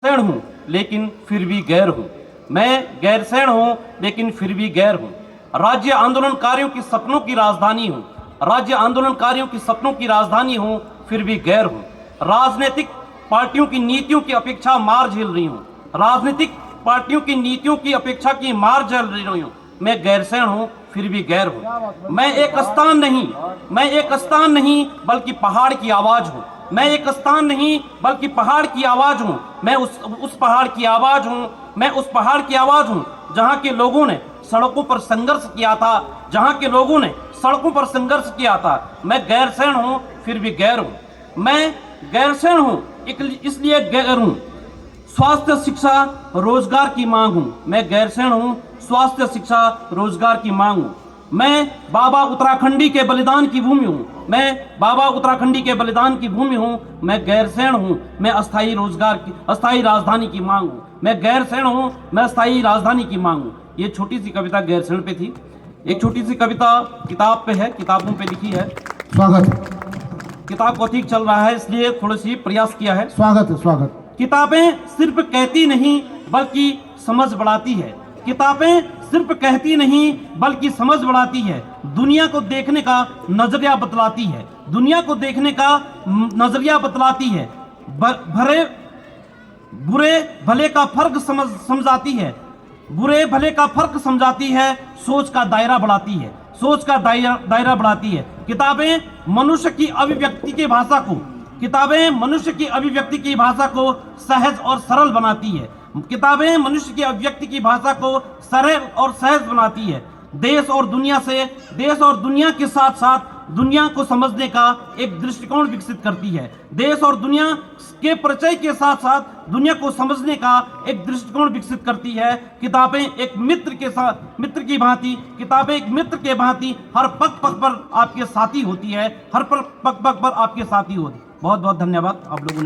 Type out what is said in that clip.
सैण हूं लेकिन फिर भी गैर हूं। मैं गैरसैण हूं लेकिन फिर भी गैर हूं। राज्य आंदोलनकारियों की सपनों की राजधानी हूं। राज्य आंदोलनकारियों की सपनों की राजधानी हूं, फिर भी गैर हूं। राजनीतिक पार्टियों की नीतियों की अपेक्षा मार झेल रही हूं। राजनीतिक पार्टियों की नीतियों की अपेक्षा की मार झेल रही हूं। मैं गैरसैण हूं, फिर भी गैर हूं। मैं एक स्थान नहीं बल्कि पहाड़ की आवाज हूं। मैं एक स्थान नहीं बल्कि पहाड़ की आवाज हूं। मैं उस पहाड़ की आवाज हूं। मैं उस पहाड़ की आवाज हूं जहां के लोगों ने सड़कों पर संघर्ष किया था। जहां के लोगों ने सड़कों पर संघर्ष किया था। मैं गैरसैण हूं, फिर भी गैर हूं। मैं गैरसैण हूं, इसलिए गैर हूं। स्वास्थ्य शिक्षा रोजगार की मांग हूं। मैं गैरसैण हूं, स्वास्थ्य शिक्षा रोजगार की मांग हूं। मैं बाबा उत्तराखंडी के बलिदान की भूमि हूं। मैं बाबा उत्तराखंडी के बलिदान की भूमि हूं। मैं गैरसैण हूं, मैं अस्थायी राजधानी की मांग हूं। मैं गैरसैण हूं, मैं अस्थायी राजधानी की मांग हूं। ये छोटी सी कविता गैरसैण पे थी। एक छोटी सी कविता किताब पे है, किताबों पे लिखी है। स्वागत है। किताब कौथिक चल रहा है, इसलिए थोड़ी सी प्रयास किया है। स्वागत है, स्वागत। किताबें सिर्फ कहती नहीं बल्कि समझ बढ़ाती है। किताबें सिर्फ कहती नहीं बल्कि समझ बढ़ाती है। दुनिया को देखने का नजरिया बतलाती है। दुनिया को देखने का नजरिया बतलाती है। भरे बुरे भले का फर्क समझाती है। बुरे भले का फर्क समझाती है। सोच का दायरा बढ़ाती है। सोच का दायरा बढ़ाती है। किताबें मनुष्य की अभिव्यक्ति की भाषा को किताबें मनुष्य की अभिव्यक्ति की भाषा को सहज और सरल बनाती है। किताबें मनुष्य की अभिव्यक्ति की भाषा को सरल और सहज बनाती है। देश और दुनिया के साथ साथ दुनिया को समझने का एक दृष्टिकोण विकसित करती है। देश और दुनिया के परिचय के साथ साथ दुनिया को समझने का एक दृष्टिकोण विकसित करती है। किताबें एक मित्र की भांति किताबें एक मित्र के भांति हर पग पग पर आपके साथी होती है। हर पग पग पर आपके साथी होती। बहुत बहुत धन्यवाद आप लोगों ने।